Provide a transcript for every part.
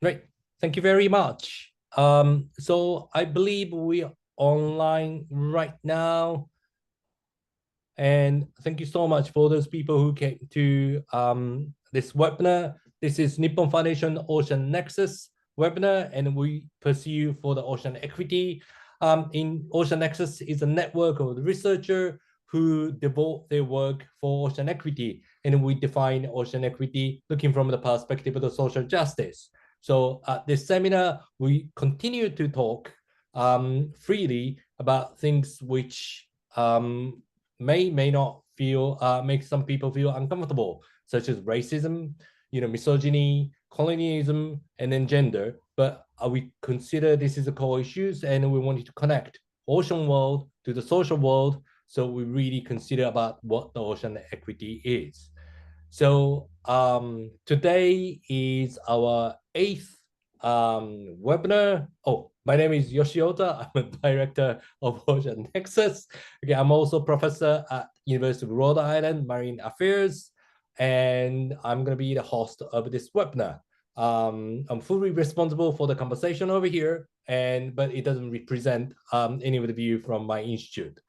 Great. Thank you very much. So I believe we are online right now. And thank you so much for those people who came to this webinar. This is Nippon Foundation Ocean Nexus webinar, and we pursue for the ocean equity. In Ocean Nexus is a network of researchers who devote their work for ocean equity, and we define ocean equity looking from the perspective of the social justice. So at this seminar, we continue to talk freely about things which may not feel make some people feel uncomfortable, such as racism, misogyny, colonialism, and then gender. But we consider this is a core issues, and we wanted to connect ocean world to the social world. So we really consider about what the ocean equity is. So today is our 8th webinar. Oh, my name is Yoshioda. I'm a director of Ocean Nexus. Okay, I'm also professor at University of Rhode Island Marine Affairs, and I'm going to be the host of this webinar. I'm fully responsible for the conversation over here, but it doesn't represent any of the view from my institute.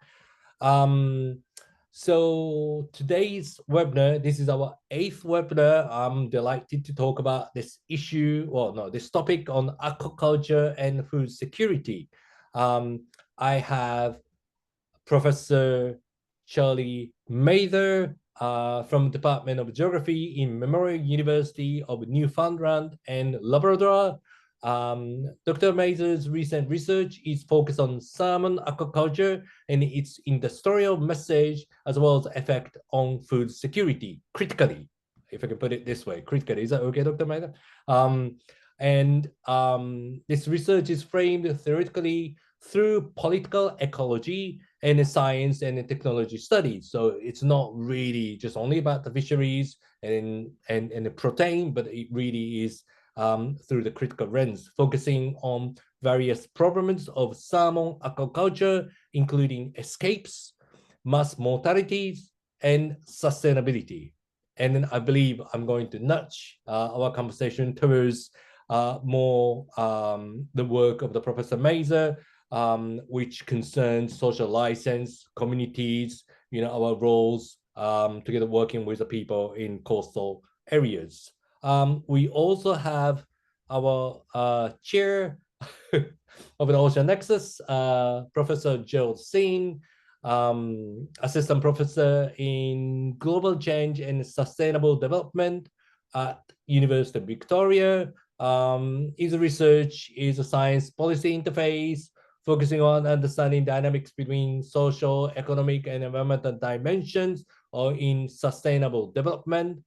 So today's webinar, this is our 8th webinar. I'm delighted to talk about this issue, this topic on aquaculture and food security. I have Professor Charlie Mather from Department of Geography in Memorial University of Newfoundland and Labrador. Dr. Mather's recent research is focused on salmon aquaculture and its industrial message, as well as effect on food security, critically, if I can put it this way, critically. Is that okay, Dr. Mather? This research is framed theoretically through political ecology and science and technology studies. So it's not really just only about the fisheries and the protein, but it really is through the critical lens, focusing on various problems of salmon aquaculture, including escapes, mass mortalities, and sustainability. And then I believe I'm going to nudge our conversation towards more the work of the Professor Mather, which concerns social license, communities, our roles together working with the people in coastal areas. We also have our chair of the Ocean Nexus, Professor Gerald Singh, assistant professor in global change and sustainable development at University of Victoria. His research is a science policy interface, focusing on understanding dynamics between social, economic, and environmental dimensions or in sustainable development,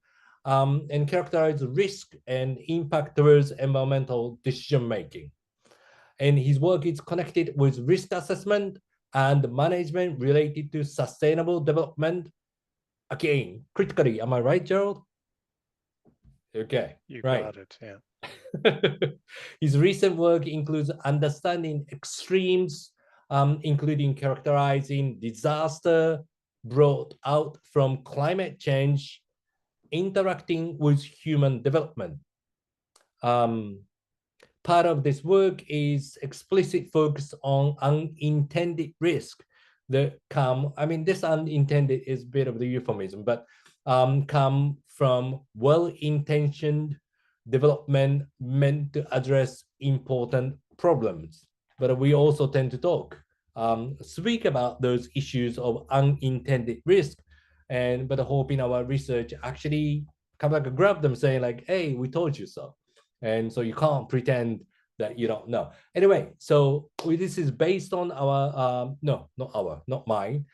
and characterize risk and impact towards environmental decision-making. And his work is connected with risk assessment and management related to sustainable development. Again, critically, am I right, Gerald? Okay, you right. got it, yeah. His recent work includes understanding extremes, including characterizing disaster brought out from climate change, interacting with human development. Part of this work is explicit focus on unintended risk that come, this unintended is a bit of the euphemism, but come from well-intentioned development meant to address important problems. But we also tend to speak about those issues of unintended risk, but hoping our research actually come back and grab them saying like, hey, we told you so. And so you can't pretend that you don't know. Anyway, so this is based on our, not mine,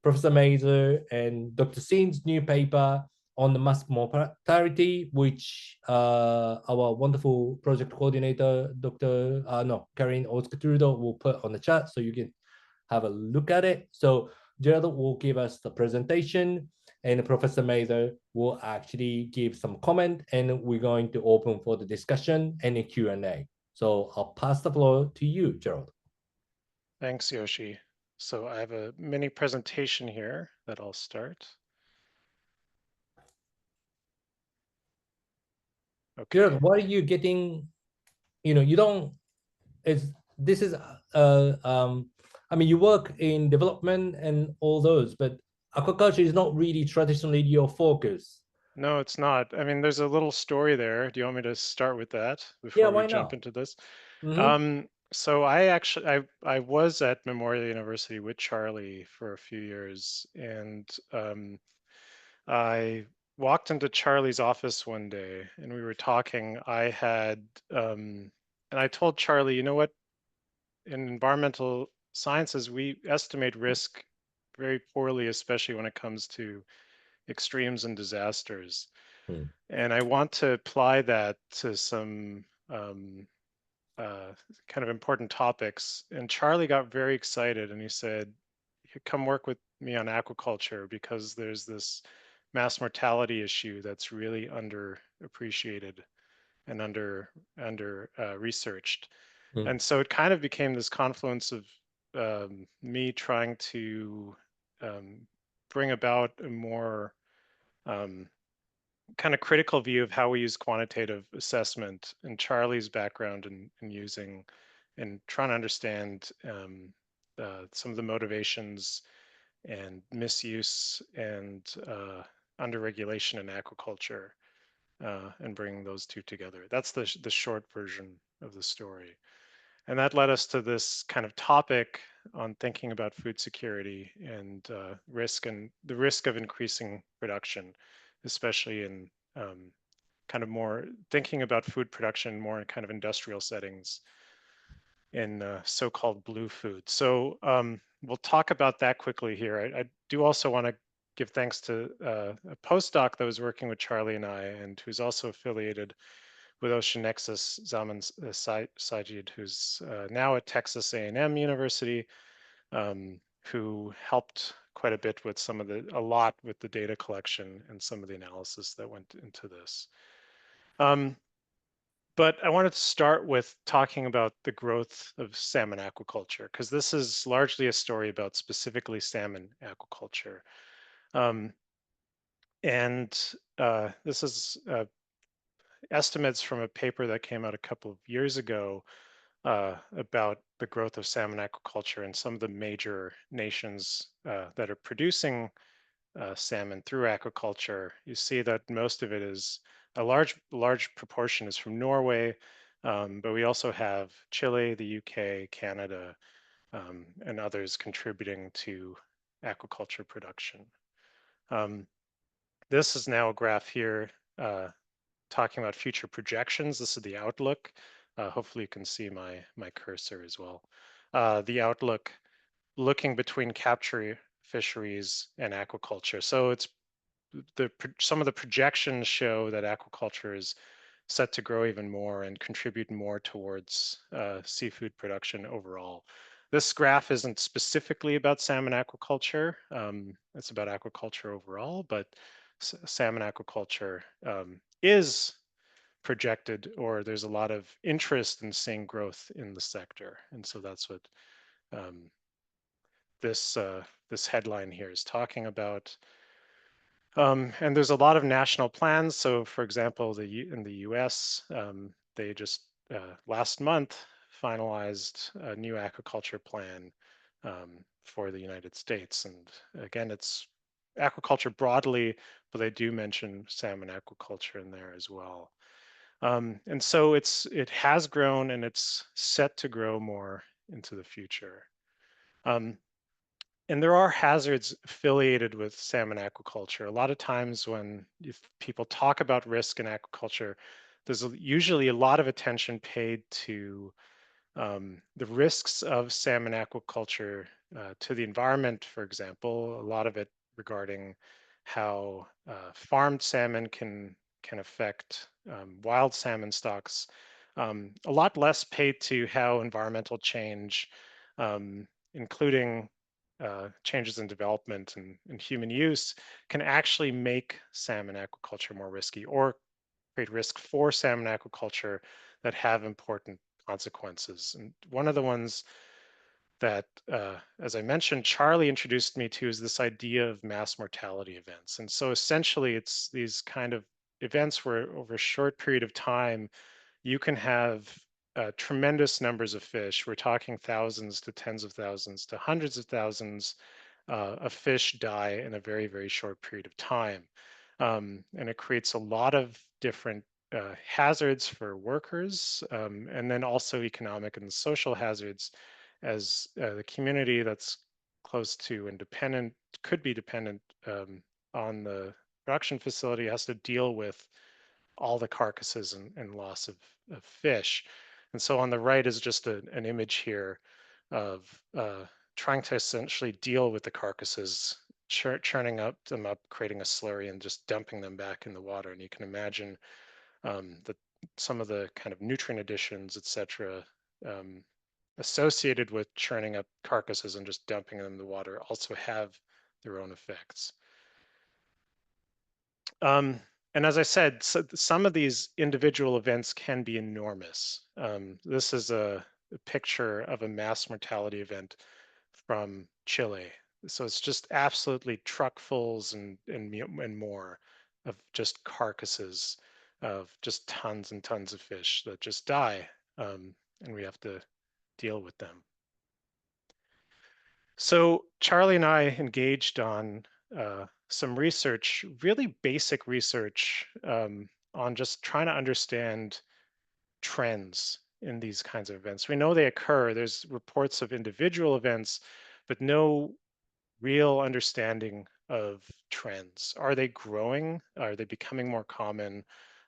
Professor Mather and Dr. Singh's new paper on the mass mortality, which our wonderful project coordinator, Karen Oskatrudo, will put on the chat so you can have a look at it. So Gerald will give us the presentation, and Professor Mather will actually give some comment, and we're going to open for the discussion and a Q&A. So I'll pass the floor to you, Gerald. Thanks, Yoshi. So I have a mini presentation here that I'll start. Okay. Why are you getting, you don't, it's, this is, I mean, you work in development and all those, but aquaculture is not really traditionally your focus. No, it's not. I mean, there's a little story there. Do you want me to start with that Yeah, before we why jump not? into this? Mm-hmm. So I was at Memorial University with Charlie for a few years, and I walked into Charlie's office one day, and we were talking. And I told Charlie, you know what? In environmental sciences, we estimate risk very poorly, especially when it comes to extremes and disasters. Hmm. And I want to apply that to some kind of important topics. And Charlie got very excited and he said, come work with me on aquaculture because there's this mass mortality issue that's really underappreciated and under researched. Hmm. And so it kind of became this confluence of me trying to um, bring about a more um, kind of critical view of how we use quantitative assessment and Charlie's background in using and trying to understand some of the motivations and misuse and underregulation in aquaculture and bringing those two together. That's the short version of the story. And that led us to this kind of topic on thinking about food security and risk and the risk of increasing production, especially in kind of more thinking about food production more in kind of industrial settings in so-called blue food. So we'll talk about that quickly here. I do also want to give thanks to a postdoc that was working with Charlie and I, and who's also affiliated with Ocean Nexus, Zaman Sajid, who's now at Texas A&M University, who helped quite a bit with a lot with the data collection and some of the analysis that went into this. But I wanted to start with talking about the growth of salmon aquaculture, because this is largely a story about specifically salmon aquaculture. Um, and this is estimates from a paper that came out a couple of years ago about the growth of salmon aquaculture in some of the major nations that are producing salmon through aquaculture. You see that most of it is a large proportion is from Norway, but we also have Chile, the UK, Canada, and others contributing to aquaculture production. Um, this is now a graph here talking about future projections. This is the outlook. Hopefully you can see my cursor as well. The outlook looking between capture fisheries and aquaculture. So it's some of the projections show that aquaculture is set to grow even more and contribute more towards seafood production overall. This graph isn't specifically about salmon aquaculture. It's about aquaculture overall, but salmon aquaculture is projected, or there's a lot of interest in seeing growth in the sector. And so that's what um, this headline here is talking about. And there's a lot of national plans. So, for example, in the U.S., they just last month finalized a new aquaculture plan for the United States. And again, it's aquaculture broadly, but they do mention salmon aquaculture in there as well. And so it has grown and it's set to grow more into the future. Um, and there are hazards affiliated with salmon aquaculture. A lot of times when if people talk about risk in aquaculture, there's usually a lot of attention paid to the risks of salmon aquaculture to the environment, for example, a lot of it regarding how farmed salmon can affect wild salmon stocks. A lot less paid to how environmental change, including changes in development and human use, can actually make salmon aquaculture more risky or create risk for salmon aquaculture that have important consequences. And one of the ones that, as I mentioned, Charlie introduced me to is this idea of mass mortality events. And so essentially, it's these kind of events where over a short period of time, you can have tremendous numbers of fish. We're talking thousands to tens of thousands to hundreds of thousands of fish die in a very, very short period of time. And it creates a lot of different hazards for workers, and then also economic and social hazards, as the community that's close to and dependent, could be dependent on the production facility, has to deal with all the carcasses and loss of fish. And so on the right is just an image here of trying to essentially deal with the carcasses, churning them up, creating a slurry, and just dumping them back in the water. And you can imagine that some of the kind of nutrient additions, et cetera, associated with churning up carcasses and just dumping them in the water also have their own effects. And as I said, so some of these individual events can be enormous. This is a picture of a mass mortality event from Chile. So it's just absolutely truckfuls and more of just carcasses of just tons and tons of fish that just die, and we have to deal with them. So Charlie and I engaged on some research, really basic research, on just trying to understand trends in these kinds of events. We know they occur. There's reports of individual events, but no real understanding of trends. Are they growing? Are they becoming more common?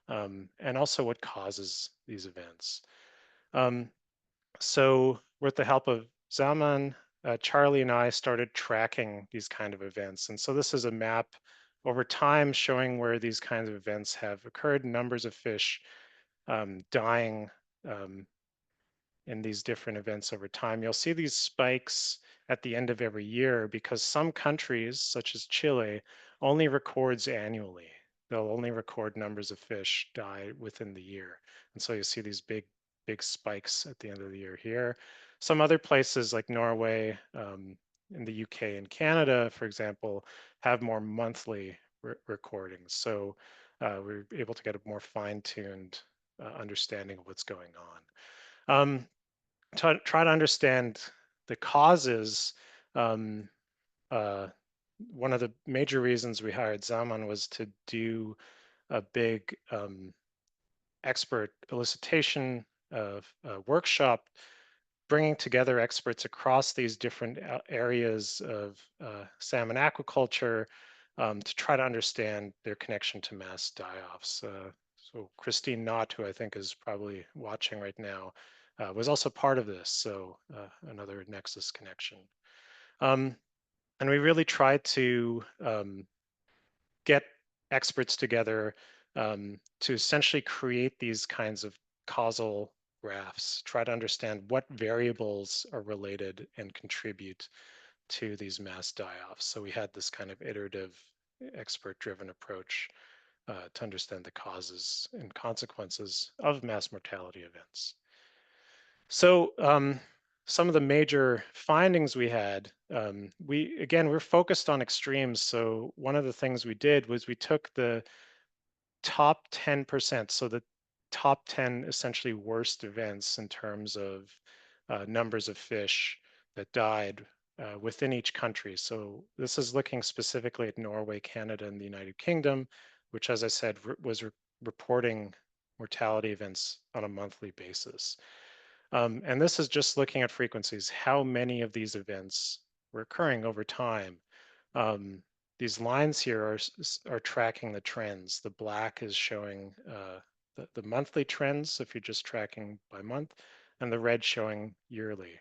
And also what causes these events? So with the help of Zaman, Charlie and I started tracking these kind of events. And so this is a map over time showing where these kinds of events have occurred, numbers of fish dying in these different events over time. You'll see these spikes at the end of every year because some countries, such as Chile, only records annually. They'll only record numbers of fish die within the year. And so you see these big spikes at the end of the year here. Some other places like Norway, in the UK and Canada, for example, have more monthly recordings. So we're able to get a more fine-tuned understanding of what's going on. Try to understand the causes. Um, One of the major reasons we hired Zaman was to do a big expert elicitation of workshop, bringing together experts across these different areas of salmon aquaculture, to try to understand their connection to mass die-offs. So Christine Knott, who I think is probably watching right now, was also part of this, so another Nexus connection. And we really tried to get experts together to essentially create these kinds of causal graphs, try to understand what variables are related and contribute to these mass die-offs. So we had this kind of iterative, expert-driven approach to understand the causes and consequences of mass mortality events. So some of the major findings we had, we're focused on extremes. So one of the things we did was we took the top 10%, so the top 10 essentially worst events in terms of numbers of fish that died within each country. So this is looking specifically at Norway, Canada, and the United Kingdom, which, as I said, was reporting mortality events on a monthly basis. And this is just looking at frequencies, how many of these events were occurring over time. These lines here are tracking the trends. The black is showing the monthly trends, if you're just tracking by month, and the red showing yearly.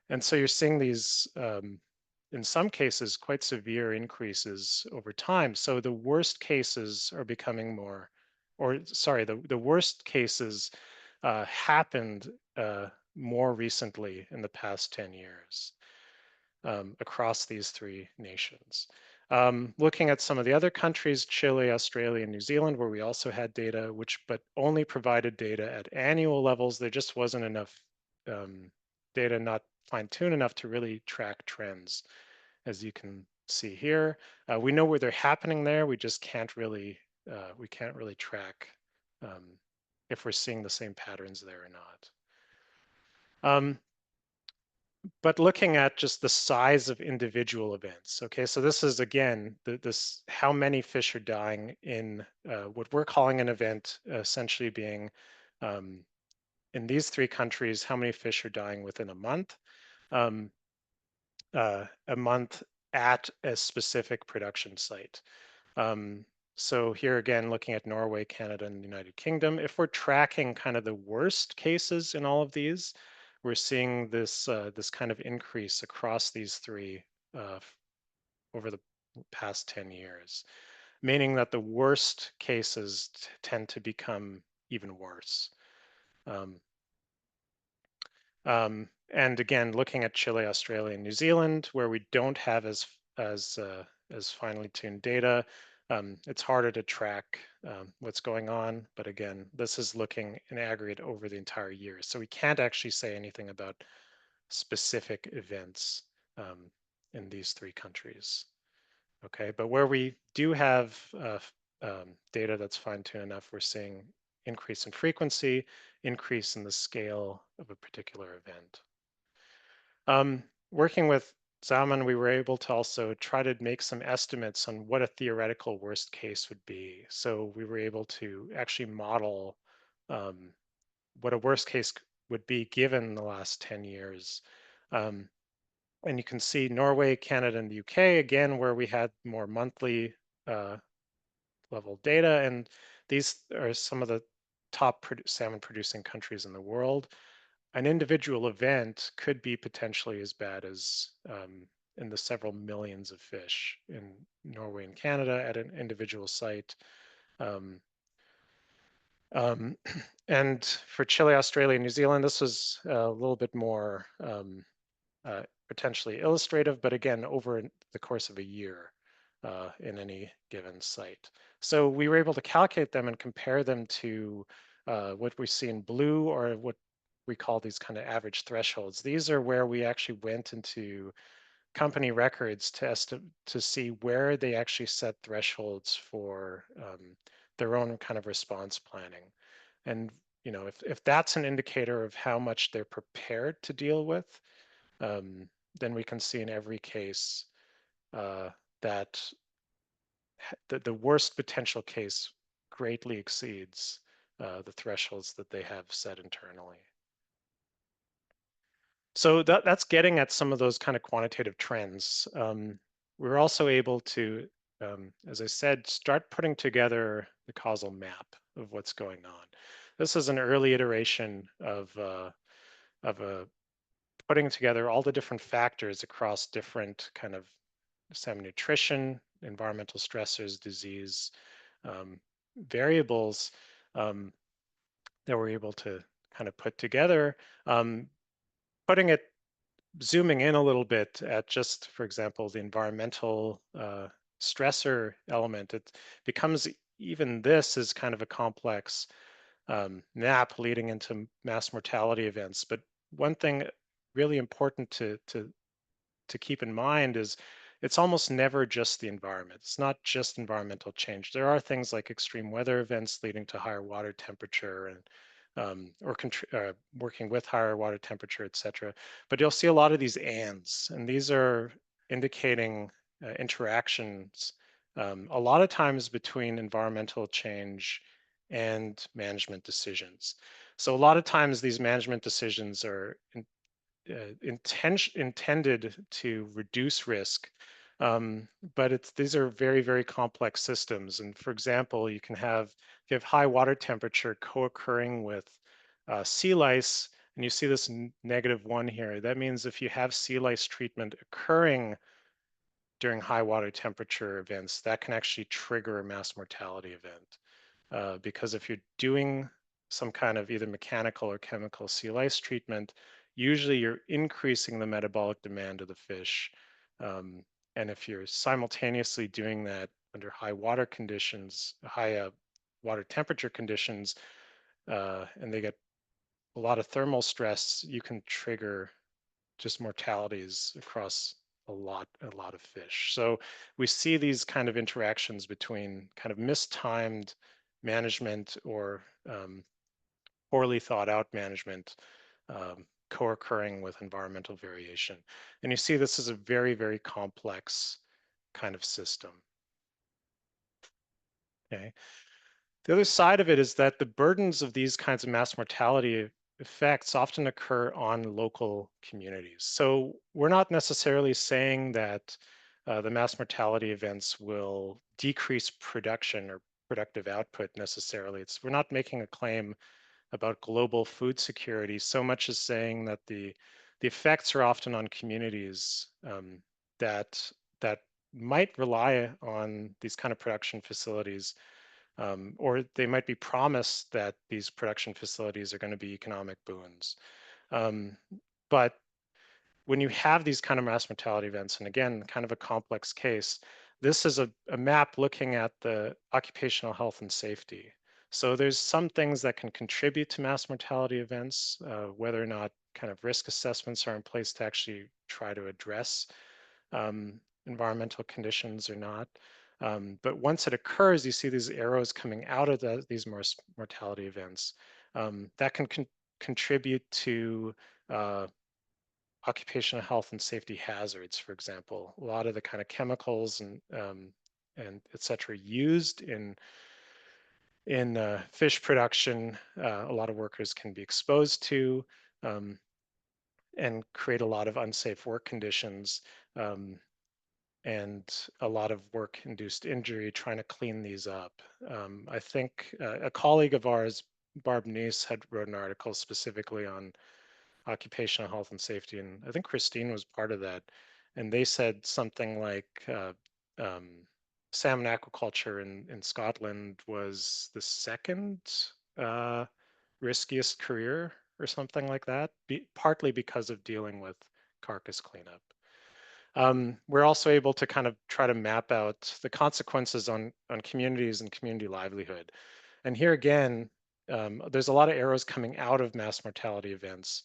And so you're seeing these, in some cases, quite severe increases over time. So the worst cases are becoming more, or sorry, the worst cases happened more recently in the past 10 years across these three nations. Looking at some of the other countries, Chile, Australia, and New Zealand, where we also had data, but only provided data at annual levels. There just wasn't enough data, not fine-tuned enough to really track trends, as you can see here. We know where they're happening there. We just can't really we can't really track if we're seeing the same patterns there or not. But looking at just the size of individual events, okay, so this is again this how many fish are dying in what we're calling an event, essentially being in these three countries, how many fish are dying within a month at a specific production site. So here again, looking at Norway, Canada, and the United Kingdom, if we're tracking kind of the worst cases in all of these, we're seeing this this kind of increase across these three over the past 10 years, meaning that the worst cases tend to become even worse. And again, looking at Chile, Australia, and New Zealand, where we don't have as finely tuned data, it's harder to track what's going on. But again, this is looking in aggregate over the entire year, so we can't actually say anything about specific events in these three countries. Okay, but where we do have data that's fine-tuned enough, we're seeing increase in frequency, increase in the scale of a particular event. Working with Salmon, we were able to also try to make some estimates on what a theoretical worst case would be. So we were able to actually model what a worst case would be given the last 10 years. And you can see Norway, Canada, and the UK, again, where we had more monthly level data. And these are some of the top salmon producing countries in the world. An individual event could be potentially as bad as in the several millions of fish in Norway and Canada at an individual site. And for Chile, Australia, and New Zealand, this was a little bit more potentially illustrative, but again, over the course of a year in any given site. So we were able to calculate them and compare them to what we see in blue, or what we call these kind of average thresholds. These are where we actually went into company records to see where they actually set thresholds for their own kind of response planning. And you know, if that's an indicator of how much they're prepared to deal with, then we can see in every case that the worst potential case greatly exceeds the thresholds that they have set internally. So that's getting at some of those kind of quantitative trends. We're also able to, as I said, start putting together the causal map of what's going on. This is an early iteration of putting together all the different factors across different kind of salmon nutrition, environmental stressors, disease, variables that we're able to kind of put together, putting it, zooming in a little bit at just, for example, the environmental stressor element. It becomes, even this is kind of a complex map leading into mass mortality events. But one thing really important to keep in mind is it's almost never just the environment. It's not just environmental change. There are things like extreme weather events leading to higher water temperature and or working with higher water temperature, et cetera. But you'll see a lot of these ands, and these are indicating interactions a lot of times between environmental change and management decisions. So a lot of times these management decisions are intended to reduce risk, but these are very, very complex systems. And for example, you have high water temperature co-occurring with sea lice, and you see this -1 here. That means if you have sea lice treatment occurring during high water temperature events, that can actually trigger a mass mortality event. Because if you're doing some kind of either mechanical or chemical sea lice treatment, usually you're increasing the metabolic demand of the fish. And if you're simultaneously doing that under high water conditions, high water temperature conditions, and they get a lot of thermal stress, you can trigger just mortalities across a lot of fish. So we see these kind of interactions between kind of mistimed management or poorly thought out management co-occurring with environmental variation. And you see this is a very, very complex kind of system. Okay. The other side of it is that the burdens of these kinds of mass mortality effects often occur on local communities. So we're not necessarily saying that the mass mortality events will decrease production or productive output necessarily. We're not making a claim about global food security so much as saying that the effects are often on communities that that might rely on these kind of production facilities, or they might be promised that these production facilities are going to be economic boons. Um, but when you have these kind of mass mortality events, and again, kind of a complex case, this is a map looking at the occupational health and safety. So there's some things that can contribute to mass mortality events, whether or not kind of risk assessments are in place to actually try to address environmental conditions or not. But once it occurs, you see these arrows coming out of these mortality events that can contribute to occupational health and safety hazards, for example. A lot of the kind of chemicals and et cetera used in fish production, a lot of workers can be exposed to um, and create a lot of unsafe work conditions. And a lot of work-induced injury trying to clean these up. I think a colleague of ours, Barb Neese, had wrote an article specifically on occupational health and safety, and I think Christine was part of that. And they said something like salmon aquaculture in Scotland was the second riskiest career or something like that, partly because of dealing with carcass cleanup. We're also able to kind of try to map out the consequences on communities and community livelihood. And here again, there's a lot of arrows coming out of mass mortality events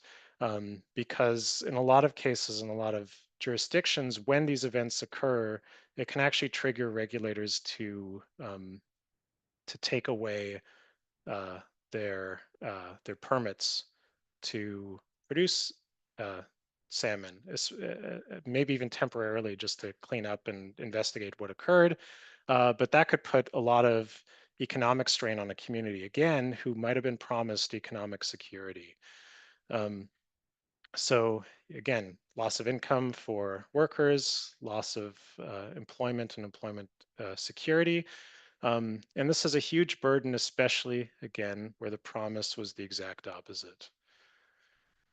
because in a lot of cases, in a lot of jurisdictions, when these events occur, it can actually trigger regulators to take away uh, their permits to produce uh, salmon, maybe even temporarily just to clean up and investigate what occurred. But that could put a lot of economic strain on a community, again, who might have been promised economic security. So again, loss of income for workers, loss of employment and employment security. And this is a huge burden, especially, again, where the promise was the exact opposite.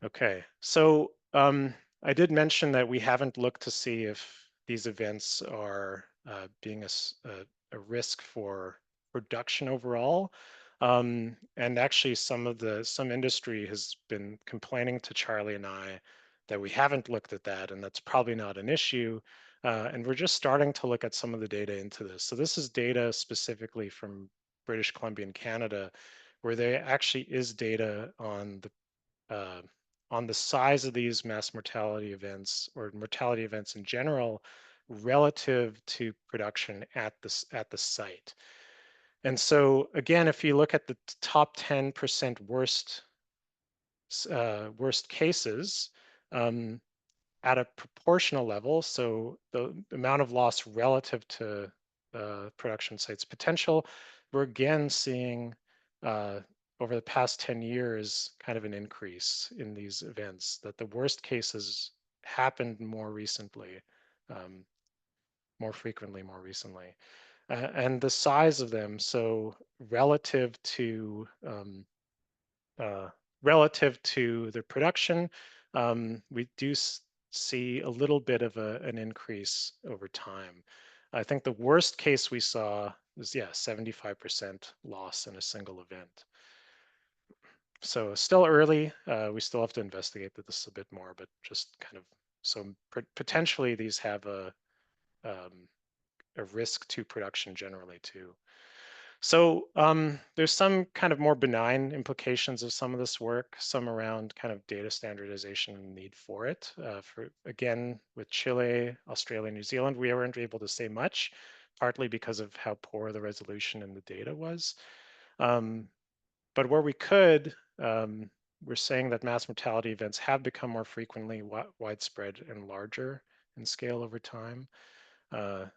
Okay, so I did mention that we haven't looked to see if these events are being a risk for production overall. And actually some industry has been complaining to Charlie and I that we haven't looked at that, and that's probably not an issue. And we're just starting to look at some of the data into this. So this is data specifically from British Columbia and Canada, where there actually is data uh, on the size of these mass mortality events or mortality events in general relative to production at the site. And so again, if you look at the top 10% worst cases at a proportional level, so the amount of loss relative to production sites potential, we're again seeing over the past 10 years kind of an increase in these events, that the worst cases happened more recently, more frequently, more recently. And the size of them, so uh, relative to the production, we do see a little bit of an increase over time. I think the worst case we saw was, yeah, 75% loss in a single event. So still early. We still have to investigate this a bit more, but just kind of, so potentially these have a risk to production generally too. So there's some kind of more benign implications of some of this work, some around kind of data standardization and need for it. Again, with Chile, Australia, New Zealand, we weren't able to say much, partly because of how poor the resolution in the data was. But where we could, we're saying that mass mortality events have become more frequently widespread and larger in scale over time.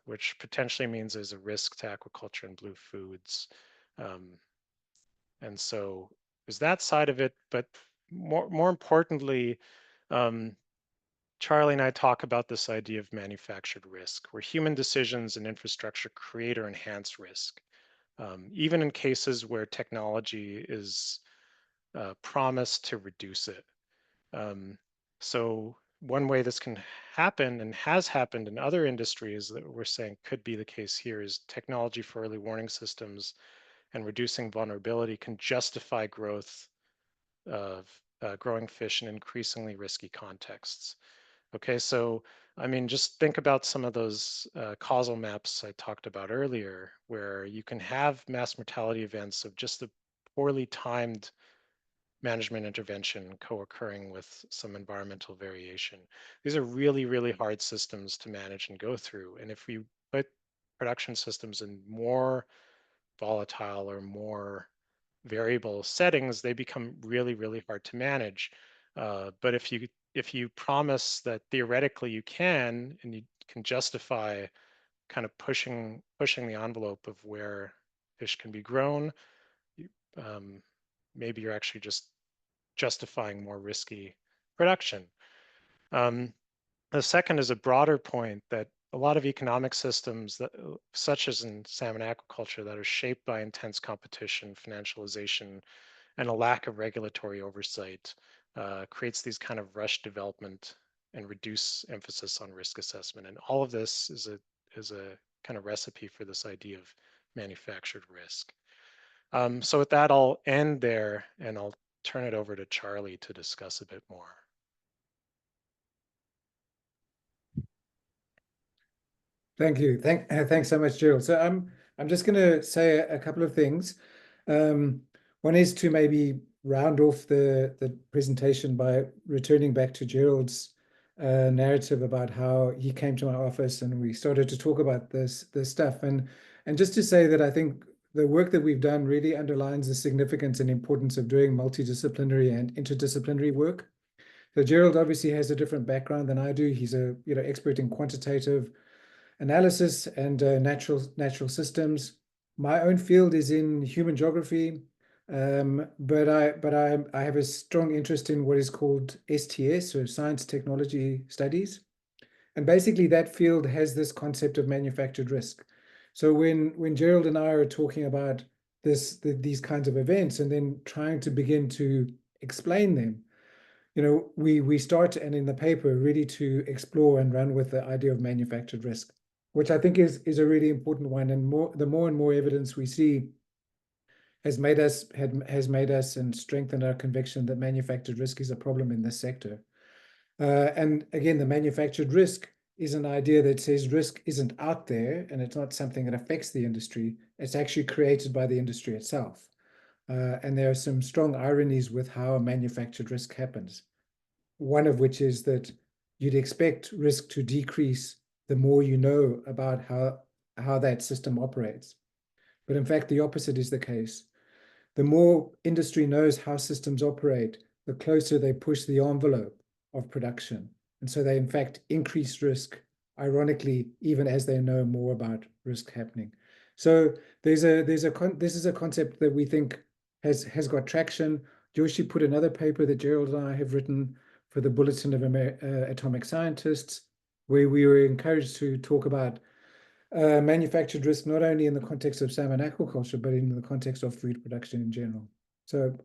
Which potentially means there's a risk to aquaculture and blue foods. And so there's that side of it, but more importantly, Charlie and I talk about this idea of manufactured risk, where human decisions and infrastructure create or enhance risk. Even in cases where technology is promised to reduce it. So one way this can happen and has happened in other industries that we're saying could be the case here is technology for early warning systems and reducing vulnerability can justify growth of growing fish in increasingly risky contexts. Okay, so I mean, just think about some of those causal maps I talked about earlier, where you can have mass mortality events of just the poorly timed management intervention co-occurring with some environmental variation. These are really, really hard systems to manage and go through. And if we put production systems in more volatile or more variable settings, they become really, really hard to manage. But if you promise that theoretically you can, and you can justify kind of pushing the envelope of where fish can be grown, maybe you're actually just justifying more risky production. The second is a broader point that a lot of economic systems, that, such as in salmon aquaculture, that are shaped by intense competition, financialization, and a lack of regulatory oversight, creates these kind of rush development and reduce emphasis on risk assessment. And all of this is a kind of recipe for this idea of manufactured risk. So with that, I'll end there and I'll turn it over to Charlie to discuss a bit more. Thank you. Thanks so much, Gerald. So I'm just going to say a couple of things. One is to maybe round off the presentation by returning back to Gerald's narrative about how he came to my office and we started to talk about this stuff. And just to say that I think the work that we've done really underlines the significance and importance of doing multidisciplinary and interdisciplinary work. So Gerald obviously has a different background than I do. He's a expert in quantitative analysis and natural systems. My own field is in human geography, but I have a strong interest in what is called STS, or Science Technology Studies. And basically that field has this concept of manufactured risk. So when Gerald and I are talking about these kinds of events and then trying to begin to explain them, we start, and in the paper, really to explore and run with the idea of manufactured risk, which I think is a really important one. And the more and more evidence we see has made us and strengthened our conviction that manufactured risk is a problem in this sector. And again, the manufactured risk is an idea that says risk isn't out there and it's not something that affects the industry. It's actually created by the industry itself. And there are some strong ironies with how manufactured risk happens. One of which is that you'd expect risk to decrease the more you know about how that system operates. But in fact, the opposite is the case. The more industry knows how systems operate, the closer they push the envelope of production. And so they, in fact, increase risk, ironically, even as they know more about risk happening. So this is a concept that we think has got traction. Joshi put another paper that Gerald and I have written for the Bulletin of Atomic Scientists, where we were encouraged to talk about manufactured risk, not only in the context of salmon aquaculture, but in the context of food production in general. So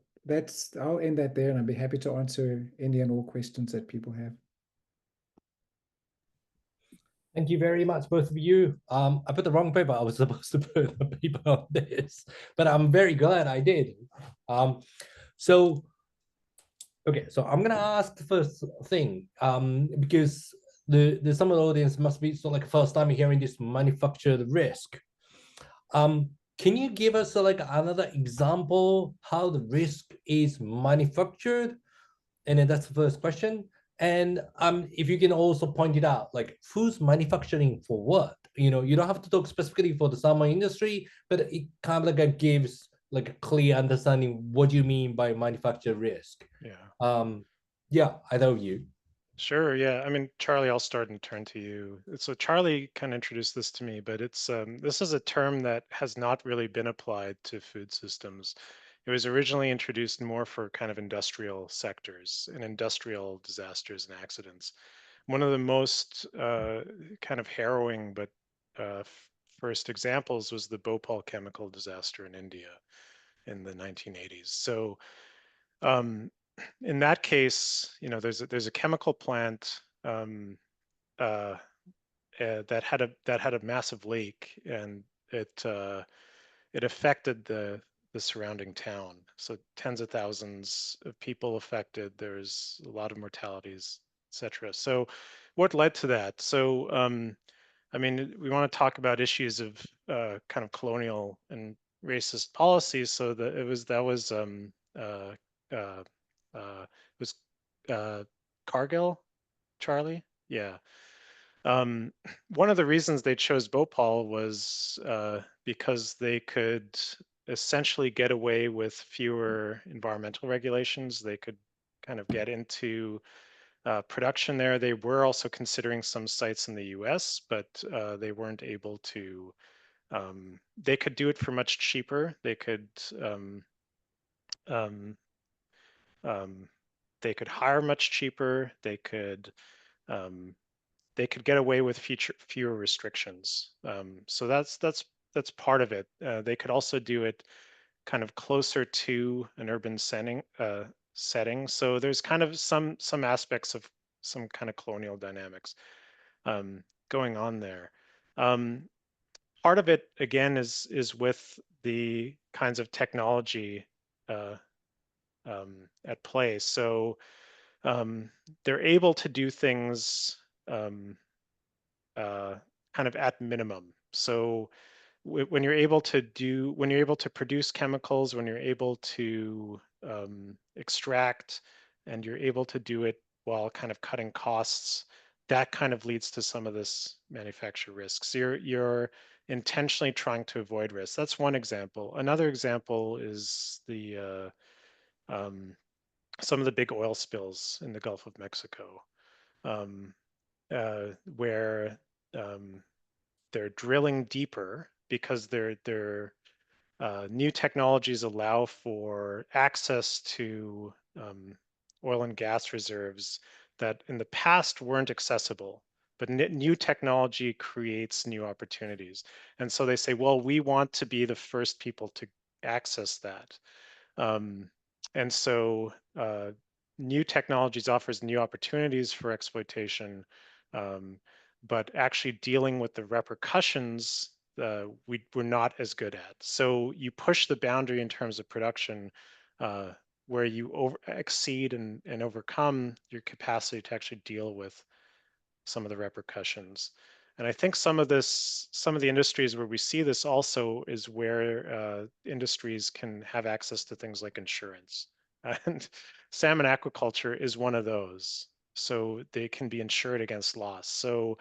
I'll end that there, and I'd be happy to answer any and all questions that people have. Thank you very much, both of you. I put the wrong paper. I was supposed to put a paper on this, but I'm very glad I did. So I'm gonna ask the first thing, because the summer audience must be sort of like first time hearing this manufactured risk. can you give us like another example how the risk is manufactured? And then that's the first question. And if you can also point it out, like who's manufacturing for what? You know, you don't have to talk specifically for the salmon industry, but it kind of like gives like a clear understanding what you mean by manufacture risk. Yeah, either of you. Sure. Yeah. I mean, Charlie, I'll start and turn to you. So Charlie kind of introduced this to me, but it's this is a term that has not really been applied to food systems. It was originally introduced more for kind of industrial sectors and industrial disasters and accidents. One of the most kind of harrowing but first examples was the Bhopal chemical disaster in India in the 1980s. So in that case, you know, there's a chemical plant uh, that had a massive leak, and it affected the surrounding town. So tens of thousands of people affected. There's a lot of mortalities, etc. So what led to that? So I mean, we want to talk about issues of kind of colonial and racist policies. So that was uh, it was Cargill, Charlie. Yeah. One of the reasons they chose Bhopal was because they could essentially get away with fewer environmental regulations. They could kind of get into production there. They were also considering some sites in the US, but they weren't able to. They could do it for much cheaper. Um, um, they could hire much cheaper. Um, they could get away with fewer restrictions. So that's part of it. They could also do it kind of closer to an urban setting. So there's kind of some aspects of some kind of colonial dynamics going on there. Part of it again is with the kinds of technology uh, at play. So they're able to do things kind of at minimum. So when you're able to produce chemicals, when you're able to extract, and you're able to do it while kind of cutting costs, that kind of leads to some of this manufacturer risk. So you're intentionally trying to avoid risk. That's one example. Another example is the some of the big oil spills in the Gulf of Mexico, where they're drilling deeper because new technologies allow for access to oil and gas reserves that in the past weren't accessible. But new technology creates new opportunities. And so they say, well, we want to be the first people to access that. And so new technologies offers new opportunities for exploitation, but actually dealing with the repercussions we're not as good at. So you push the boundary in terms of production where you exceed and overcome your capacity to actually deal with some of the repercussions. And I think some of the industries where we see this also is where industries can have access to things like insurance. And salmon aquaculture is one of those. So they can be insured against loss. So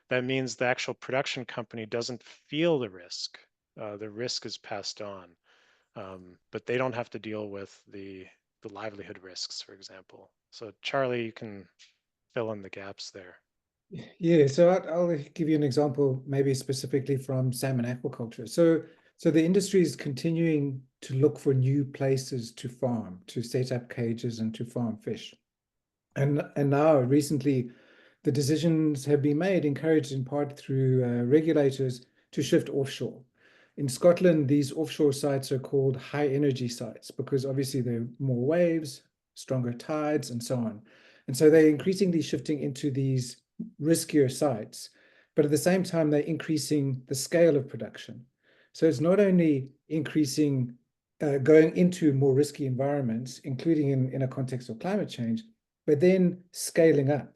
that means the actual production company doesn't feel the risk. The risk is passed on, but they don't have to deal with the livelihood risks, for example. So Charlie, you can fill in the gaps there. Yeah, so I'll give you an example, maybe specifically from salmon aquaculture. So the industry is continuing to look for new places to farm, to set up cages and to farm fish. And now recently, the decisions have been made, encouraged in part through regulators, to shift offshore. In Scotland, these offshore sites are called high energy sites because obviously there are more waves, stronger tides, and so on. And so they're increasingly shifting into these riskier sites, but at the same time, they're increasing the scale of production. So it's not only increasing, going into more risky environments, including in a context of climate change, but then scaling up.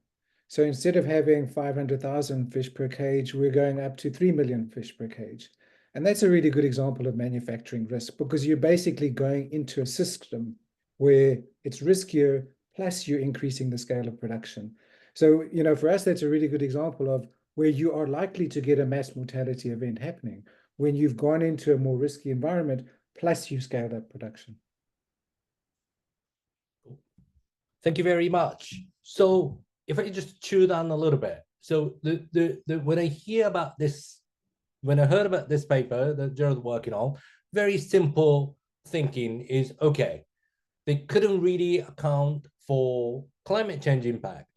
So instead of having 500,000 fish per cage, we're going up to 3 million fish per cage. And that's a really good example of manufacturing risk, because you're basically going into a system where it's riskier, plus you're increasing the scale of production. So, for us, that's a really good example of where you are likely to get a mass mortality event happening when you've gone into a more risky environment, plus you've scaled up production. Thank you very much. So if I could just chew down a little bit. So when I hear about this, when I heard about this paper that Gerald's working on, very simple thinking is, okay, they couldn't really account for climate change impact.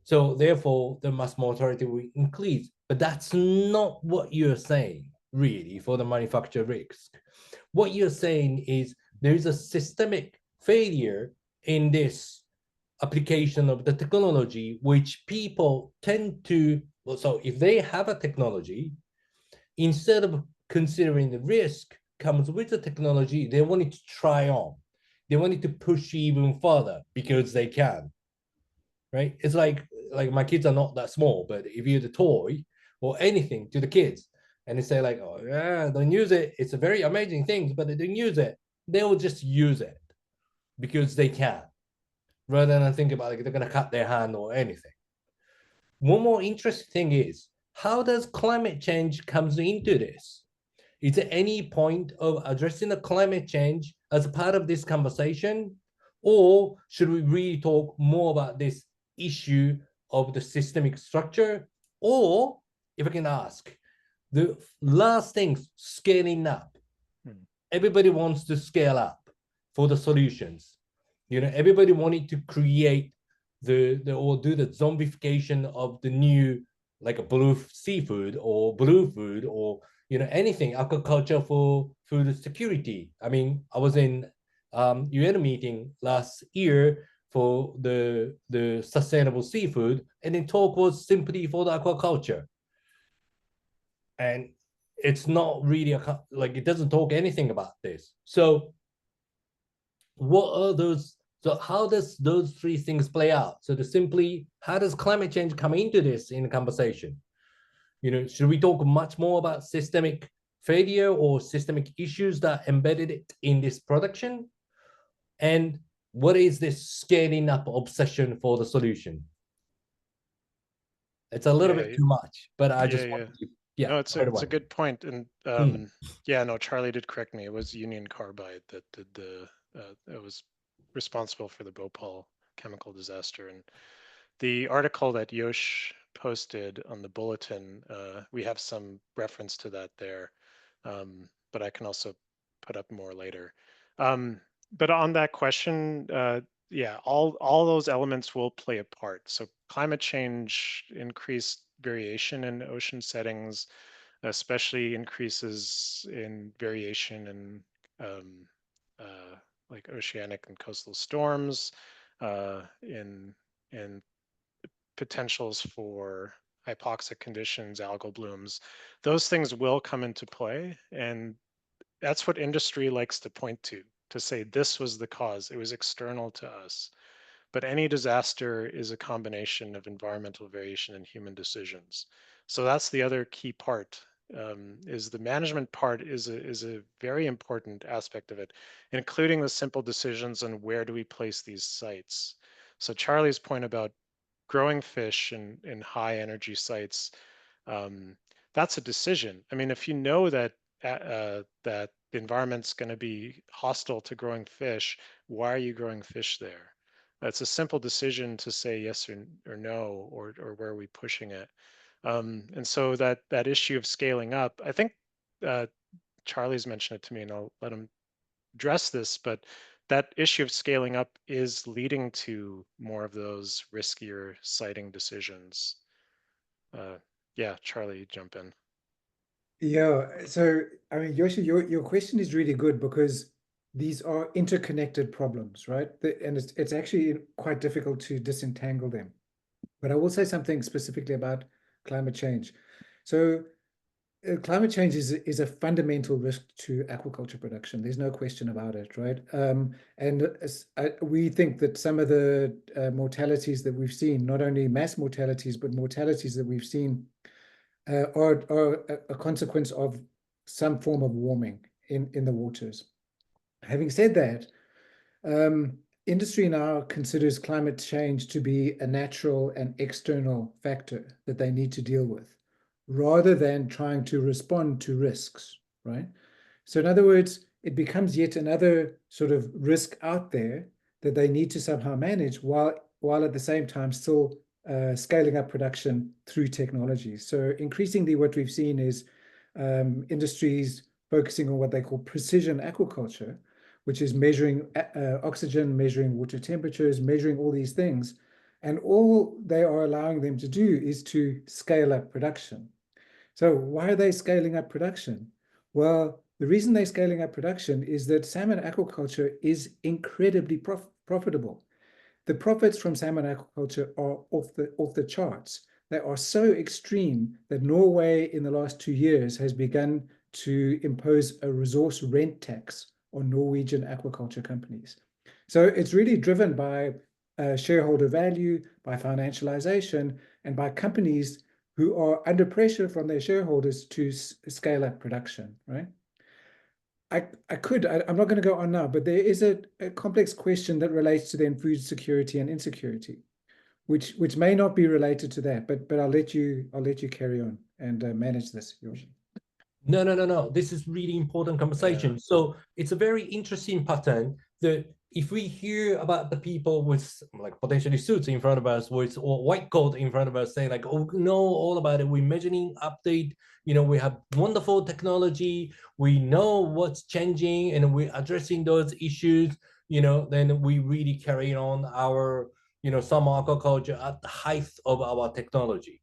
So therefore, the mass mortality will increase. But that's not what you're saying, really, for the manufacturer risk. What you're saying is there is a systemic failure in this application of the technology, which people tend to, so if they have a technology, instead of considering the risk comes with the technology, they want it to try on. They want it to push even further because they can, right? It's like my kids are not that small, but if you're the toy or anything to the kids and they say like, oh yeah, don't use it. It's a very amazing thing, but they don't use it. They will just use it because they can, rather than think about like they're going to cut their hand or anything. One more interesting thing is, how does climate change comes into this? Is there any point of addressing the climate change as a part of this conversation? Or should we really talk more about this issue of the systemic structure? Or, if I can ask, the last thing, scaling up. Everybody wants to scale up for the solutions. Everybody wanted to create or do the zombification of the new, like a blue seafood or blue food or anything, aquaculture for food security. I mean, I was in UN meeting last year for the sustainable seafood, and the talk was simply for the aquaculture. And it's not really like it doesn't talk anything about this. So what are those? So how does those three things play out? So how does climate change come into this in the conversation? Should we talk much more about systemic failure or systemic issues that embedded it in this production? And what is this scaling up obsession for the solution? It's a little bit too much, but I just want to, no, it's a good point. And yeah, no, Charlie did correct me. It was Union Carbide that did it was responsible for the Bhopal chemical disaster. And the article that Yosh posted on the bulletin, we have some reference to that there, but I can also put up more later. But on that question, yeah, all those elements will play a part. So climate change, increased variation in ocean settings, especially increases in variation in like oceanic and coastal storms, in potentials for hypoxic conditions, algal blooms. Those things will come into play, and that's what industry likes to point to say this was the cause. It was external to us. But any disaster is a combination of environmental variation and human decisions. So that's the other key part. Is the management part is a very important aspect of it, including the simple decisions on where do we place these sites. So Charlie's point about growing fish in high energy sites, that's a decision. I mean, if you know that that the environment's going to be hostile to growing fish, why are you growing fish there? It's a simple decision to say yes or no, or where are we pushing it? And so that issue of scaling up, I think Charlie's mentioned it to me, and I'll let him address this, but that issue of scaling up is leading to more of those riskier siting decisions. Yeah, Charlie, jump in. Yeah, so I mean, Yoshi, your question is really good because these are interconnected problems, right? And it's actually quite difficult to disentangle them. But I will say something specifically about climate change. So climate change is a fundamental risk to aquaculture production. There's no question about it, right? And we think that some of the mortalities that we've seen, not only mass mortalities, but mortalities that we've seen are a consequence of some form of warming in the waters. Having said that, industry now considers climate change to be a natural and external factor that they need to deal with, rather than trying to respond to risks, right? So in other words, it becomes yet another sort of risk out there that they need to somehow manage while at the same time still scaling up production through technology. So increasingly what we've seen is industries focusing on what they call precision aquaculture, which is measuring oxygen, measuring water temperatures, measuring all these things. And all they are allowing them to do is to scale up production. So why are they scaling up production? Well, the reason they're scaling up production is that salmon aquaculture is incredibly profitable. The profits from salmon aquaculture are off the charts. They are so extreme that Norway in the last 2 years has begun to impose a resource rent tax on Norwegian aquaculture companies. So it's really driven by shareholder value, by financialization, and by companies who are under pressure from their shareholders to scale up production, right? I'm not going to go on now, but there is a complex question that relates to then food security and insecurity, which may not be related to that, but I'll let you carry on and manage this, Yoshi. No. This is really important conversation. Yeah. So it's a very interesting pattern that if we hear about the people with like potentially suits in front of us, with or white coat in front of us saying like, oh, know all about it. We're measuring update, we have wonderful technology. We know what's changing and we're addressing those issues, then we really carry on our, summer aquaculture at the height of our technology.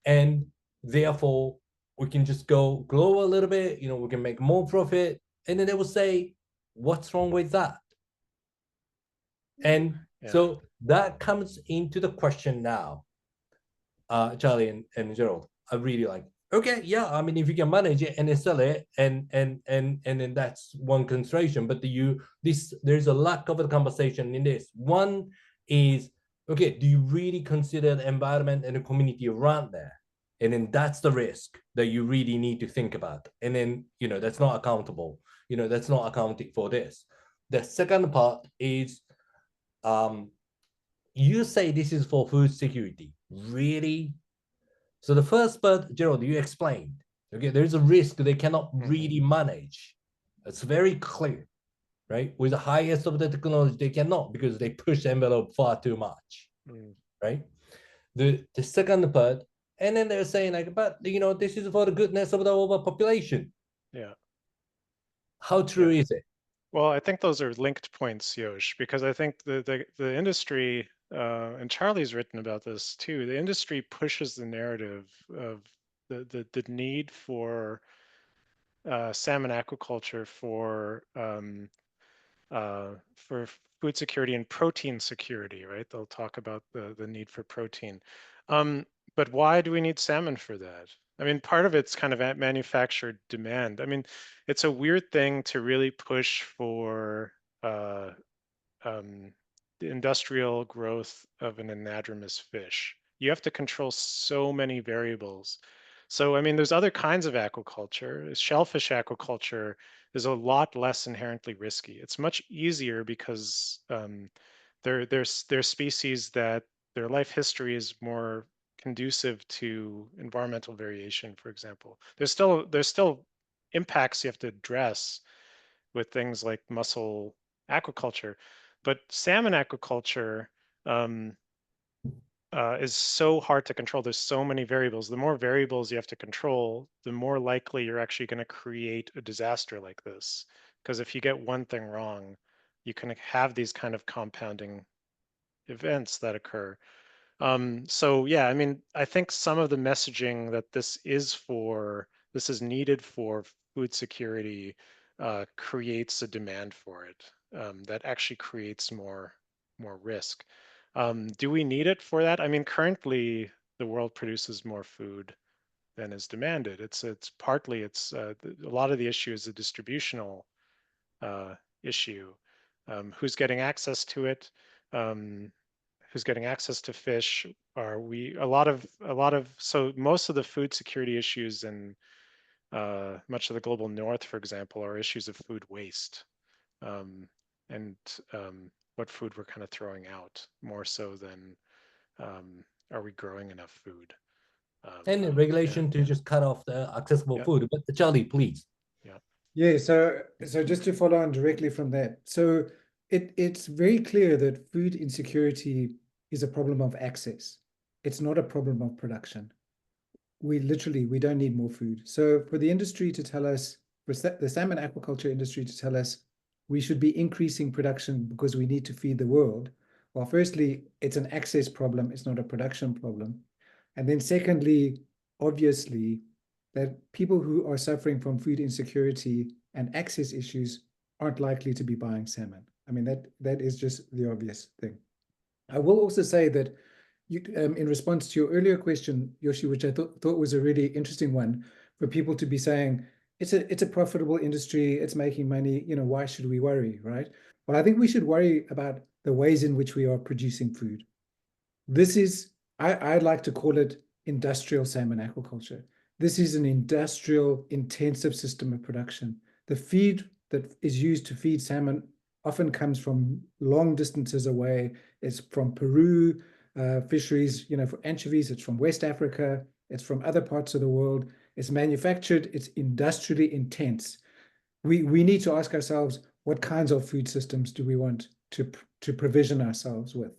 And therefore, we can just go grow a little bit, we can make more profit. And then they will say, what's wrong with that? And so that comes into the question now, Charlie and Gerald. I really like, okay, yeah, I mean, if you can manage it and then sell it, and then that's one consideration. But there's a lack of a conversation in this. One is, okay, do you really consider the environment and the community around there? And then that's the risk that you really need to think about. And then, that's not accountable. That's not accounting for this. The second part is, you say this is for food security. Really? So the first part, Gerald, you explained. Okay, there's a risk they cannot really manage. It's very clear, right? With the highest of the technology, they cannot because they push the envelope far too much, right? The second part, and then they're saying like, but this is for the goodness of the overpopulation. Yeah. How true is it? Well, I think those are linked points, Yosh, because I think the industry, and Charlie's written about this too, the industry pushes the narrative of the need for salmon aquaculture for food security and protein security, right? They'll talk about the need for protein. But why do we need salmon for that? I mean, part of it's kind of at manufactured demand. I mean, it's a weird thing to really push for the industrial growth of an anadromous fish. You have to control so many variables. So, I mean, there's other kinds of aquaculture. Shellfish aquaculture is a lot less inherently risky. It's much easier because they're species that their life history is more conducive to environmental variation, for example. There's still impacts you have to address with things like mussel aquaculture, but salmon aquaculture is so hard to control. There's so many variables. The more variables you have to control, the more likely you're actually going to create a disaster like this. Because if you get one thing wrong, you can have these kind of compounding events that occur. So yeah, I mean, I think some of the messaging that this is needed for food security creates a demand for it that actually creates more risk. Do we need it for that? I mean, currently the world produces more food than is demanded. It's partly a lot of the issue is a distributional issue. Who's getting access to it? Who's getting access to fish? Are we so most of the food security issues and much of the global north, for example, are issues of food waste, and what food we're kind of throwing out, more so than are we growing enough food. And regulation to just cut off the accessible food. But Charlie, please. Yeah, so just to follow on directly from that, so it's very clear that food insecurity is a problem of access. It's not a problem of production. We don't need more food. So for the industry to tell us, for the salmon aquaculture industry to tell us we should be increasing production because we need to feed the world, well, firstly, it's an access problem, it's not a production problem. And then secondly, obviously, that people who are suffering from food insecurity and access issues aren't likely to be buying salmon. I mean, that is just the obvious thing. I will also say that you, in response to your earlier question, Yoshi, which I thought was a really interesting one, for people to be saying, it's a profitable industry, it's making money, why should we worry, right? Well, I think we should worry about the ways in which we are producing food. This is, I'd like to call it industrial salmon aquaculture. This is an industrial intensive system of production. The feed that is used to feed salmon often comes from long distances away. It's from Peru, fisheries, for anchovies, it's from West Africa, it's from other parts of the world. It's manufactured, it's industrially intense. We need to ask ourselves, what kinds of food systems do we want to provision ourselves with?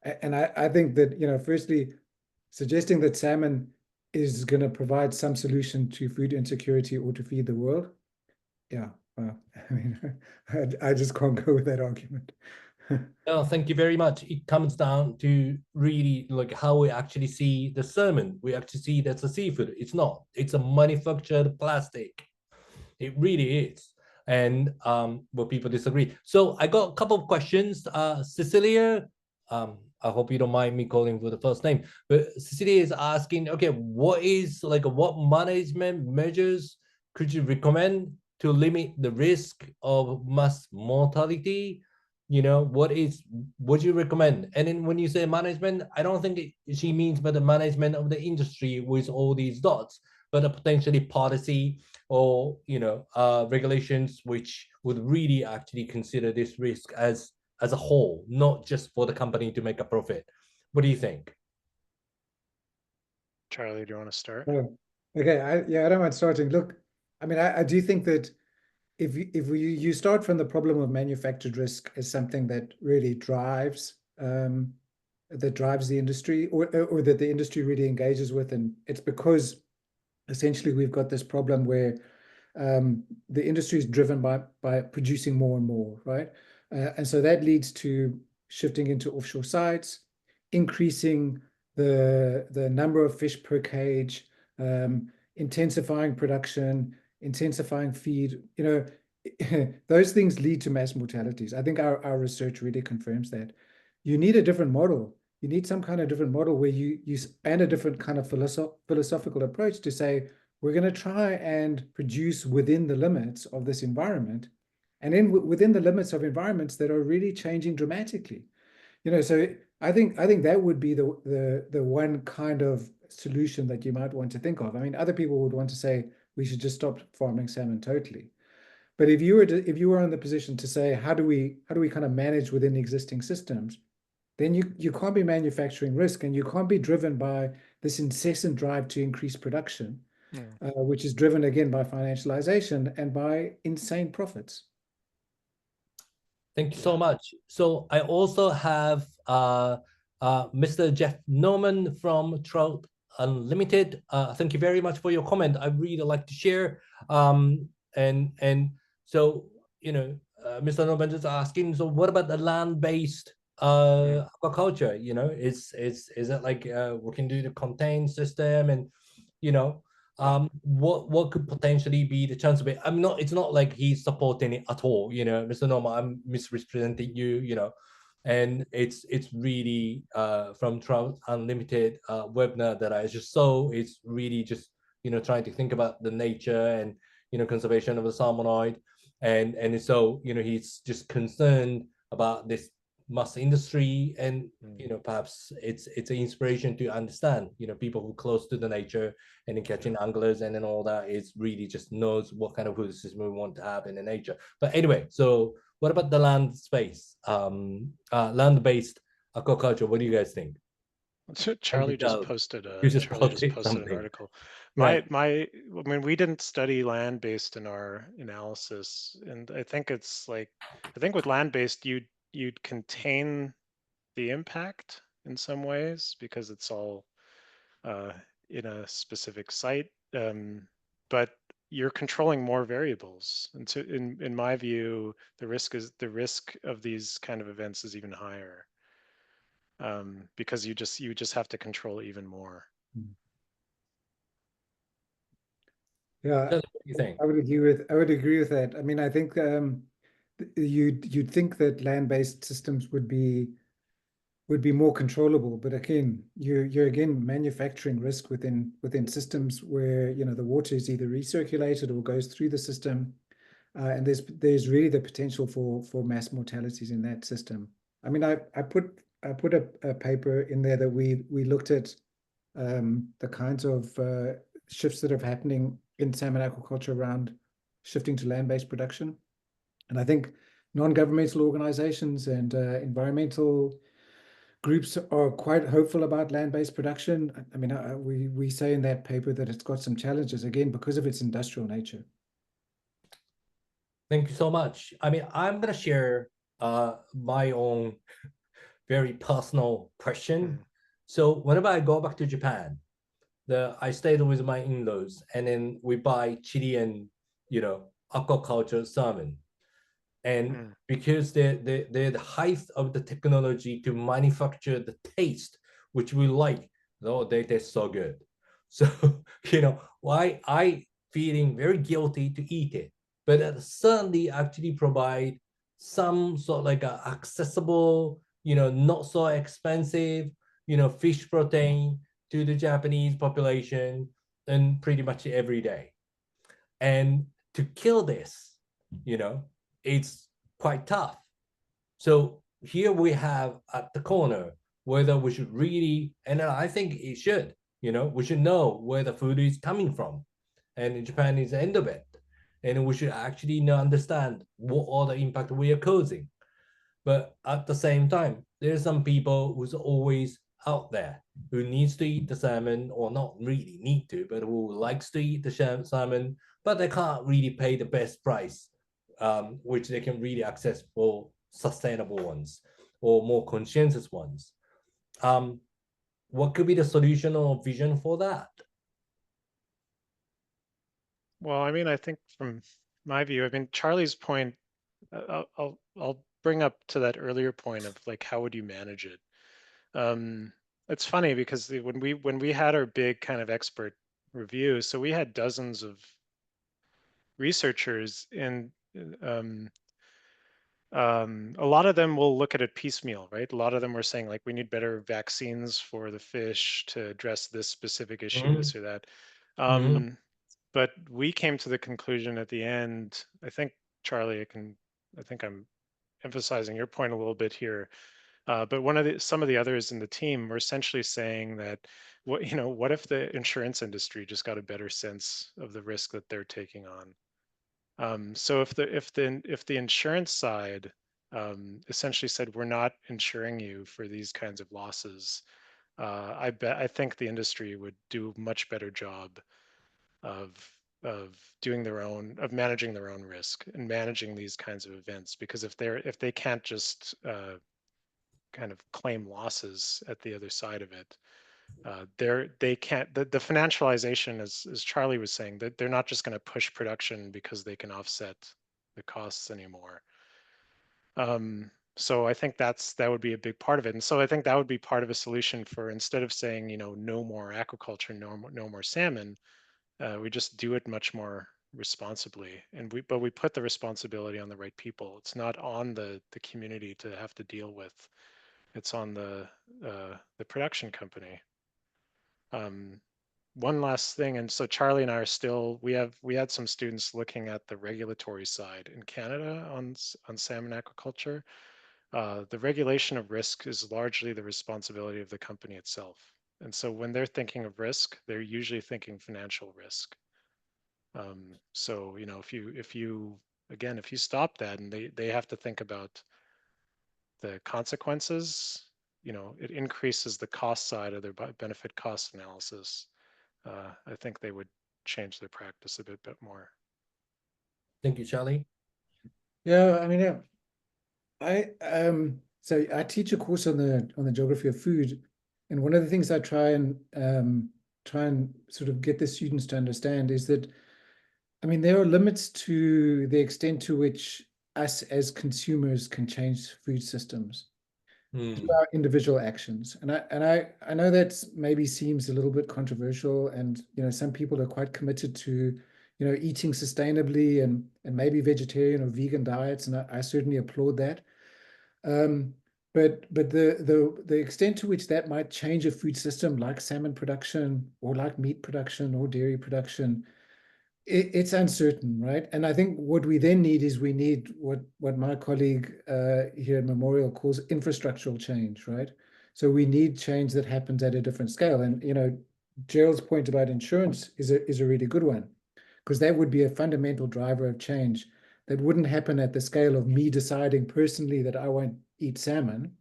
And I think that, firstly, suggesting that salmon is going to provide some solution to food insecurity or to feed the world, yeah, well, I mean, I just can't go with that argument. Oh, thank you very much. It comes down to really like how we actually see the salmon. We actually see that's a seafood. It's not. It's a manufactured plastic. It really is. And well, people disagree. So I got a couple of questions. Cecilia, I hope you don't mind me calling for the first name, but Cecilia is asking, okay, what management measures could you recommend to limit the risk of mass mortality? What do you recommend? And then when you say management, I don't think she means by the management of the industry with all these dots, but a potentially policy or regulations which would really actually consider this risk as a whole, not just for the company to make a profit. What do you think? Charlie, do you want to start? Oh, okay, I don't mind starting. Look, I mean, I do think that if you start from the problem of manufactured risk as something that really drives the industry, or that the industry really engages with, and it's because essentially we've got this problem where the industry is driven by producing more and more, right? And so that leads to shifting into offshore sites, increasing the number of fish per cage, intensifying production, intensifying feed. Those things lead to mass mortalities. I think our research really confirms that. You need a different model. You need some kind of different model where you and a different kind of philosophical approach to say, we're going to try and produce within the limits of this environment, and within the limits of environments that are really changing dramatically. So I think that would be the one kind of solution that you might want to think of. I mean, other people would want to say we should just stop farming salmon totally. But if you were in the position to say, how do we kind of manage within existing systems, then you can't be manufacturing risk, and you can't be driven by this incessant drive to increase production, which is driven again by financialization and by insane profits. Thank you so much. So I also have Mr. Jeff Norman from Trout Unlimited. Thank you very much for your comment. I really like to share. And so, Mr. Norman is asking, so what about the land-based aquaculture? Is it like we can do the contained system, and what could potentially be the chance of it? It's not like he's supporting it at all, Mr. Norman, I'm misrepresenting you, and it's really from Trout Unlimited webinar that I just saw. It's really just trying to think about the nature and conservation of the salmonoid, and so he's just concerned about this mass industry, and perhaps it's an inspiration to understand, people who are close to the nature and then catching anglers and then all that is really just knows what kind of food system we want to have in the nature. But anyway, so what about the land space, land-based aquaculture? What do you guys think? Charlie just posted You just Charlie just posted posted an something. article. Right. I mean, we didn't study land-based in our analysis, and I think it's like, I think with land-based, you'd contain the impact in some ways because it's all in a specific site, but you're controlling more variables. And so, in my view, the risk of these kind of events is even higher. Because you just have to control even more. Yeah, What do you think? I would agree with that. I mean, I think you'd think that land-based systems would be more controllable, but again, you're again manufacturing risk within systems where the water is either recirculated or goes through the system, and there's really the potential for mass mortalities in that system. I mean, I put a paper in there that we looked at the kinds of shifts that are happening in salmon aquaculture around shifting to land-based production, and I think non-governmental organizations and environmental groups are quite hopeful about land-based production. I mean, we say in that paper that it's got some challenges, again, because of its industrial nature. Thank you so much. I mean, I'm going to share my own very personal question. So whenever I go back to Japan, I stayed with my in-laws, and then we buy Chilean, aquaculture salmon. And because they're the height of the technology to manufacture the taste which we like, though they taste so good. So why I feeling very guilty to eat it, but certainly actually provide some sort of like a accessible, not so expensive, fish protein to the Japanese population and pretty much every day. And to kill this, it's quite tough. So here we have at the corner whether we should really, and I think it should, we should know where the food is coming from. And Japan is the end of it. And we should actually understand what are the impact we are causing. But at the same time, there's some people who's always out there who needs to eat the salmon, or not really need to, but who likes to eat the salmon, but they can't really pay the best price, which they can really access for sustainable ones or more conscientious ones. What could be the solution or vision for that? Well, I mean, I think from my view, I mean, Charlie's point, I'll bring up to that earlier point of like, how would you manage it? It's funny because when we had our big kind of expert review, so we had dozens of researchers, and a lot of them will look at it piecemeal, right? A lot of them were saying like, we need better vaccines for the fish to address this specific issue, this or that. But we came to the conclusion at the end, I think, Charlie, I think I'm emphasizing your point a little bit here. But some of the others in the team were essentially saying that what if the insurance industry just got a better sense of the risk that they're taking on? So if the insurance side essentially said, we're not insuring you for these kinds of losses, I think the industry would do a much better job of managing their own risk and managing these kinds of events. Because if they can't just kind of claim losses at the other side of it, they can't, the financialization, as Charlie was saying, that they're not just going to push production because they can offset the costs anymore. So I think that would be a big part of it. And so I think that would be part of a solution for, instead of saying, no more aquaculture, no more salmon, we just do it much more responsibly. But we put the responsibility on the right people. It's not on the community to have to deal with. It's on the production company. One last thing, and so Charlie and I are still, we had some students looking at the regulatory side in Canada on salmon aquaculture. the regulation of risk is largely the responsibility of the company itself. And so when they're thinking of risk, they're usually thinking financial risk. So, you know, if you again, if you stop that and they have to think about the consequences, you know, it increases the cost side of their benefit cost analysis. I think they would change their practice a bit more. Thank you, Charlie. Yeah, I mean, yeah. So I teach a course on the geography of food, and one of the things I try and sort of get the students to understand is that, I mean, there are limits to the extent to which us as consumers can change food systems through our individual actions. And I know that maybe seems a little bit controversial, and you know, some people are quite committed to, you know, eating sustainably and maybe vegetarian or vegan diets, and I certainly applaud that. But the extent to which that might change a food system like salmon production or like meat production or dairy production, it's uncertain, right? And I think what we then need is we need what my colleague here at Memorial calls infrastructural change, right? So we need change that happens at a different scale. And you know, Gerald's point about insurance is a really good one, because that would be a fundamental driver of change that wouldn't happen at the scale of me deciding personally that I won't eat salmon,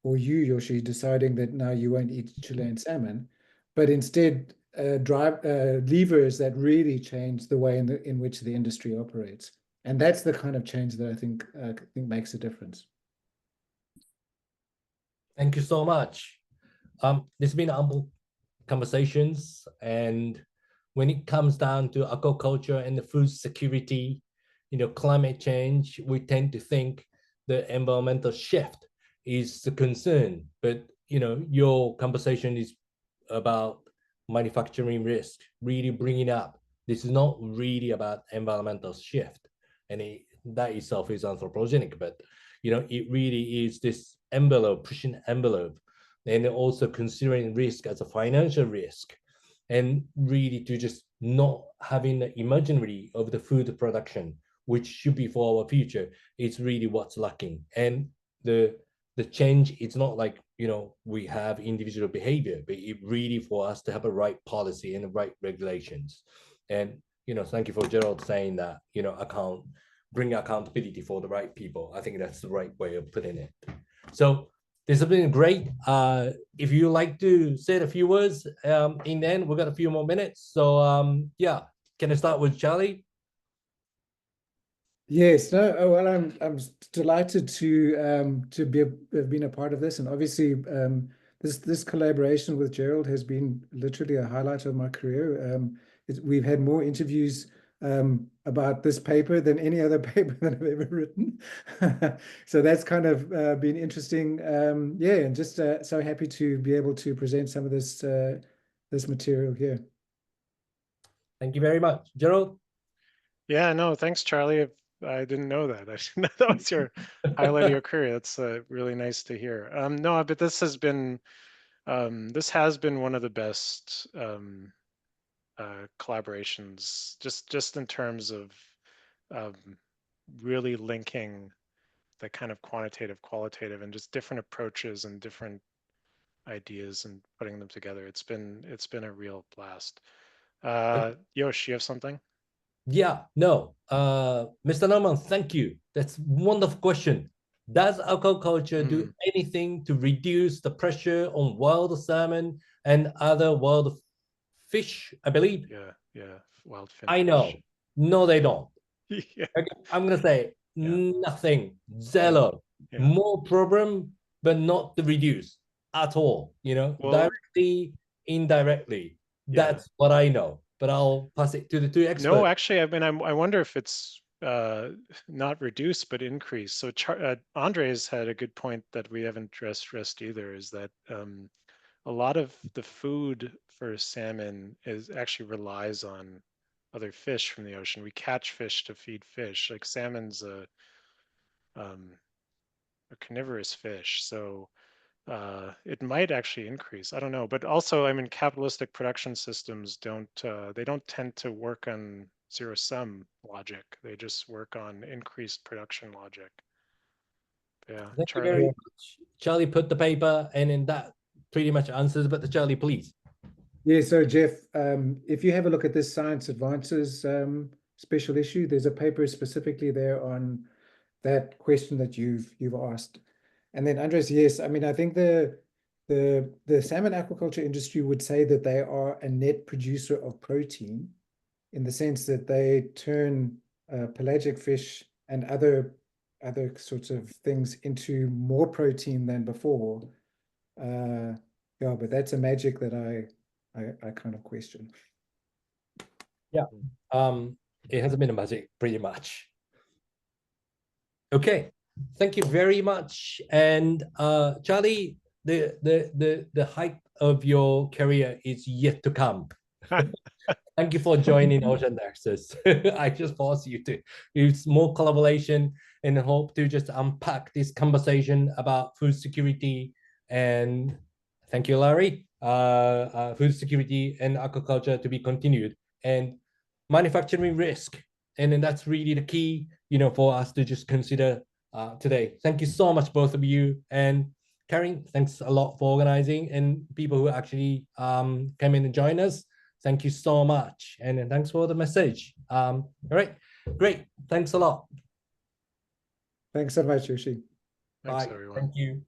or you, Yoshi, deciding that now you won't eat Chilean salmon, but instead drive levers that really change the way in which the industry operates. And that's the kind of change that I think makes a difference. Thank you so much. There's been humble conversations, and when it comes down to aquaculture and the food security, you know, climate change, we tend to think the environmental shift is the concern. But you know, your conversation is about manufacturing risk, really bringing up. This is not really about environmental shift, and that itself is anthropogenic. But you know, it really is this envelope, pushing envelope, and also considering risk as a financial risk, and really to just not having the imaginary of the food production, which should be for our future, is really what's lacking. And the change, it's not like, you know, we have individual behavior, but it really for us to have a right policy and the right regulations. And you know, thank you for Gerald saying that, you know, bring accountability for the right people. I think that's the right way of putting it. So this has been great. If you like to say a few words in the end, we've got a few more minutes. So yeah, can I start with Charlie? Yes, no, oh, well, I'm delighted to have been a part of this, and obviously this collaboration with Gerald has been literally a highlight of my career. We've had more interviews about this paper than any other paper that I've ever written, so that's kind of been interesting. Yeah, and just so happy to be able to present some of this this material here. Thank you very much, Gerald. Yeah, no, thanks, Charlie. I didn't know that. I didn't know that was your highlight of your career. That's really nice to hear. No, but this has been one of the best collaborations, just in terms of really linking the kind of quantitative, qualitative, and just different approaches and different ideas and putting them together. It's been a real blast. Yosh, you have something? Yeah, no. Mr. Norman, thank you. That's a wonderful question. Does aquaculture do anything to reduce the pressure on wild salmon and other wild fish, I believe? Yeah, wild finfish. I know. No, they don't. Yeah. Okay, I'm going to say nothing, zero. Yeah. More problem, but not to reduce at all, you know, Well, directly, indirectly. That's what I know, but I'll pass it to the two experts. No, actually, I mean, I wonder if it's not reduce, but increase. So Andres had a good point that we haven't addressed either, is that a lot of the food for salmon is actually relies on other fish from the ocean. We catch fish to feed fish. Like salmon's a carnivorous fish, so it might actually increase. I don't know, but also, I mean, capitalistic production systems they don't tend to work on zero-sum logic. They just work on increased production logic. Yeah, Thank you Charlie. very much. Charlie put the paper, and then that pretty much answers. But the Charlie, please. Yeah, so Jeff, if you have a look at this Science Advances special issue, there's a paper specifically there on that question that you've asked. And then Andres, yes, I mean, I think the salmon aquaculture industry would say that they are a net producer of protein, in the sense that they turn pelagic fish and other sorts of things into more protein than before. Yeah, but that's a magic that I kind of question. Yeah, it hasn't been a magic, pretty much. Okay, thank you very much. And Charlie, the height of your career is yet to come. Thank you for joining Ocean Nexus. I just force you to use more collaboration and hope to just unpack this conversation about food security. And thank you, Larry. Food security and aquaculture to be continued, and manufacturing risk. And then that's really the key, for us to just consider today. Thank you so much, both of you. And Karen, thanks a lot for organizing, and people who actually came in and joined us. Thank you so much. And thanks for the message. All right, great. Thanks a lot. Thanks so much, Yoshi. Thanks, Bye. everyone. Thank you.